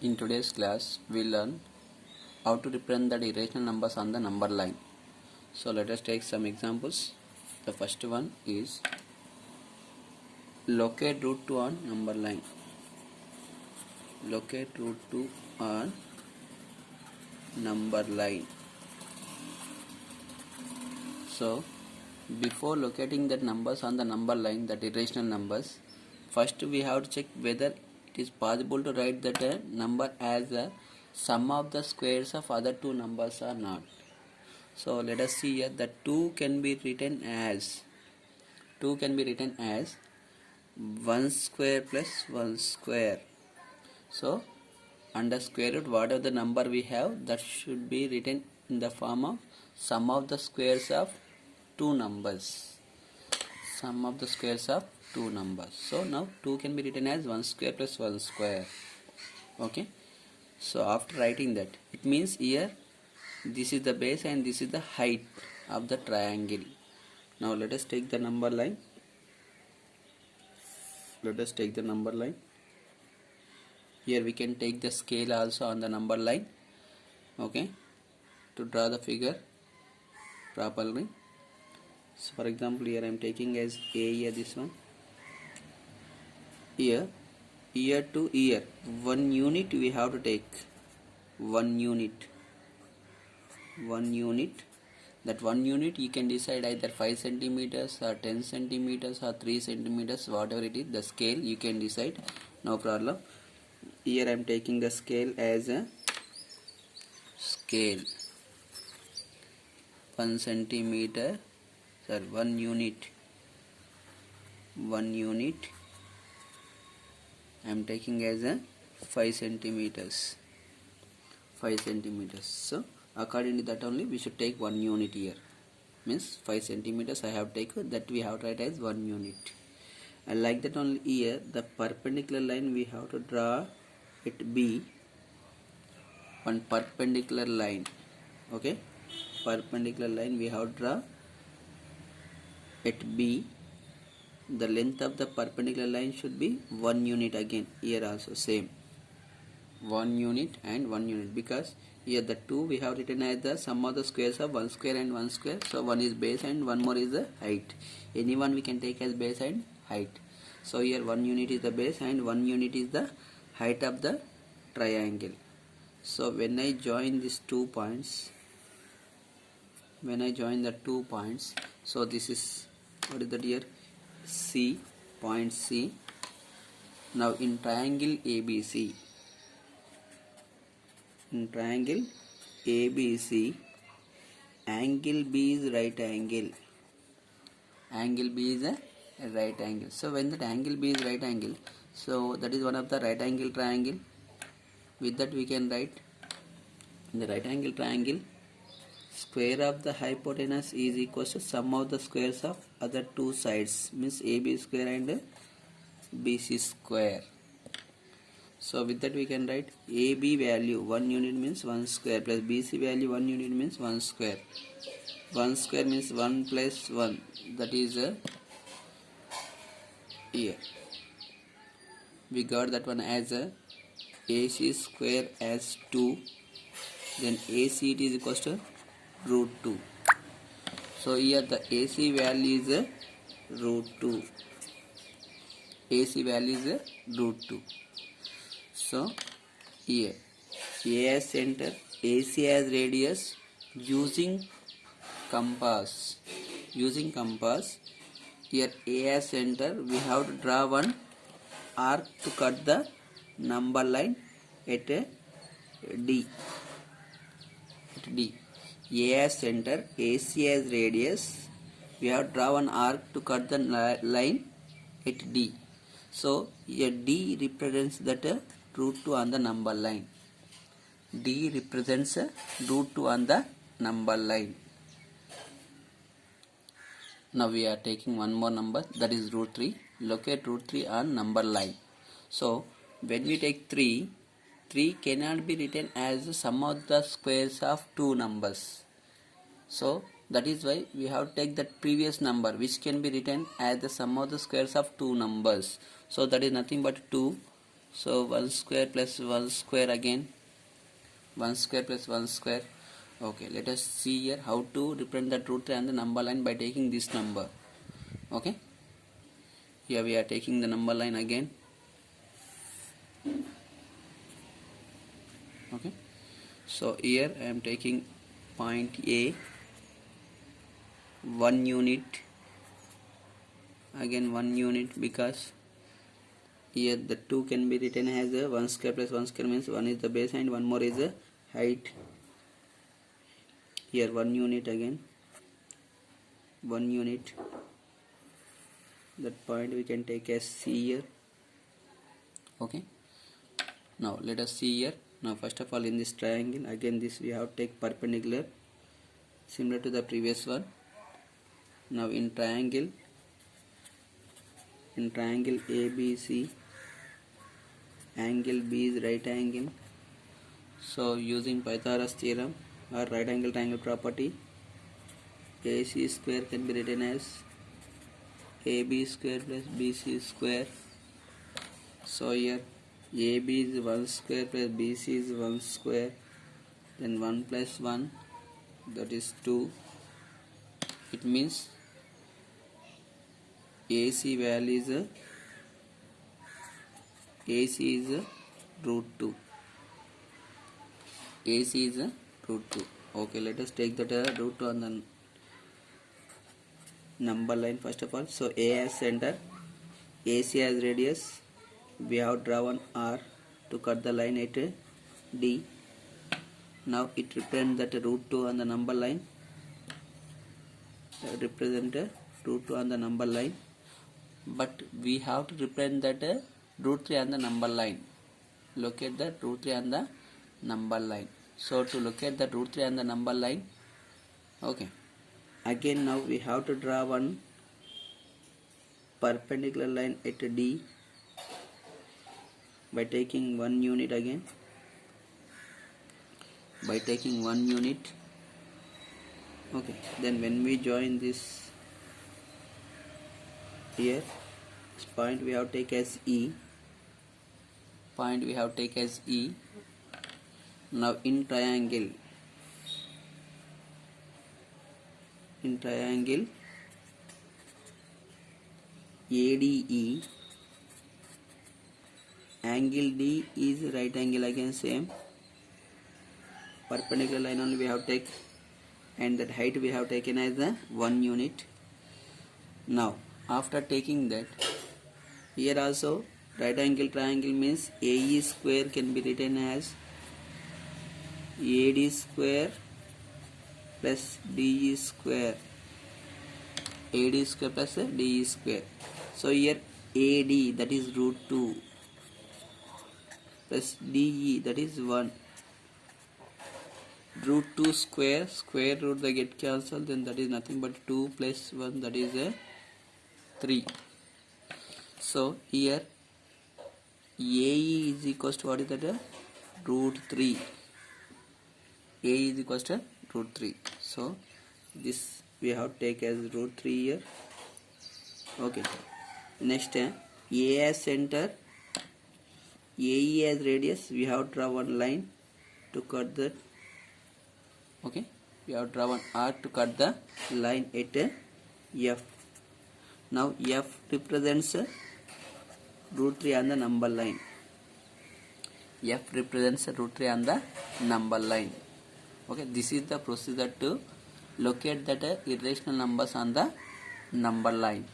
In today's class, we learn how to represent the irrational numbers on the number line. So let us take some examples. The first one is locate root 2 on number line. Locate root 2 on number line. So before locating the numbers on the number line, that irrational numbers, first we have to check whether it is possible to write that number as a sum of the squares of other two numbers or not. So let us see here that 2 can be written as 1 square plus 1 square. So under square root, whatever the number we have, that should be written in the form of sum of the squares of two numbers. Sum of the squares of two numbers. So now 2 can be written as 1 square plus 1 square. Okay. So after writing that, it means here this is the base and this is the height of the triangle. Now let us take the number line. Here we can take the scale also on the number line. Okay. To draw the figure properly. So for example, here I am taking as A here, this one. Here to here, 1 unit we have to take. 1 unit. That 1 unit you can decide either 5 centimeters or 10 centimeters or 3 centimeters, whatever it is, the scale you can decide, no problem. Here I am taking the scale as a scale 1 centimeter, 1 unit. I am taking as a 5 centimeters. So according to that only we should take 1 unit here. Means 5 centimeters I have taken, that we have to write as 1 unit. And like that only here, the perpendicular line we have to draw it be one perpendicular line. Okay, perpendicular line we have to draw it be. The length of the perpendicular line should be 1 unit again. Here also same 1 unit and 1 unit, because here the 2 we have written as the sum of the squares of 1 square and 1 square. So one is base and one more is the height. Any one we can take as base and height. So here 1 unit is the base and 1 unit is the height of the triangle. So when I join these 2 points, so this is, what is that here, C, point C. Now in triangle ABC, angle B is right angle. So when that angle B is right angle, so that is one of the right angle triangle. With that we can write in the right angle triangle, square of the hypotenuse is equals to sum of the squares of other two sides, means AB square and BC square. So with that we can write AB value 1 unit means 1 square plus BC value 1 unit means 1 square. 1 square means 1 plus 1, that is here. We got that one as a AC square as 2, then AC it is equals to root 2. So here the AC value is root 2. So here A as center, AC as radius, using compass. Here A as center, we have to draw one arc to cut the number line at D. A as center, AC as radius, we have to draw one arc to cut the line at D. So here D represents that root 2 on the number line. Now we are taking one more number, that is root 3. Locate root 3 on number line. So when we take 3 cannot be written as the sum of the squares of two numbers. So that is why we have to take that previous number which can be written as the sum of the squares of two numbers. So that is nothing but 2. So 1 square plus 1 square again, 1 square plus 1 square. Okay, let us see here how to represent that root 3 on the number line by taking this number. Okay, here we are taking the number line again. Okay, so here I am taking point A, 1 unit, again 1 unit, because here the 2 can be written as a 1 square plus 1 square, means 1 is the base and 1 more is the height. Here 1 unit, again 1 unit, that point we can take as C here. Okay, now let us see here. Now first of all, in this triangle, again this we have to take perpendicular, similar to the previous one. Now in triangle ABC, angle B is right angle. So using Pythagoras theorem or right angle triangle property, AC square can be written as AB square plus BC square. So here AB is 1 square plus BC is 1 square, then 1 plus 1, that is 2. It means AC value is AC is root 2. AC is root 2. Okay, let us take that root 2 on the number line first of all. So A as center, AC as radius, we have drawn R to cut the line at D. Now it represents that root 2 on the number line. Represent root 2 on the number line, but we have to represent that root 3 on the number line. Locate the root 3 on the number line. So to locate the root 3 on the number line, okay, again now we have to draw one perpendicular line at D by taking 1 unit, again by taking 1 unit. Okay, then when we join this here, this point we have to take as E, point we have to take as E. Now in triangle ADE, angle D is right angle, again same perpendicular line only we have to take, and that height we have taken as 1 unit. Now after taking that, here also right angle triangle means AE square can be written as AD square plus DE square, AD square plus DE square. So here AD, that is root 2, plus DE, that is 1. Root 2 square root they get cancelled, then that is nothing but 2 plus 1, that is 3. So here AE is equals to what is that? Root 3. AE is equals to root 3. So this we have to take as root 3 here. Okay. Next, A as center, AE as radius, we have to draw one line to cut that. Okay, we have to draw one arc to cut the line at F. Now F represents root 3 on the number line. F represents root 3 on the number line. Okay, this is the procedure to locate that irrational numbers on the number line.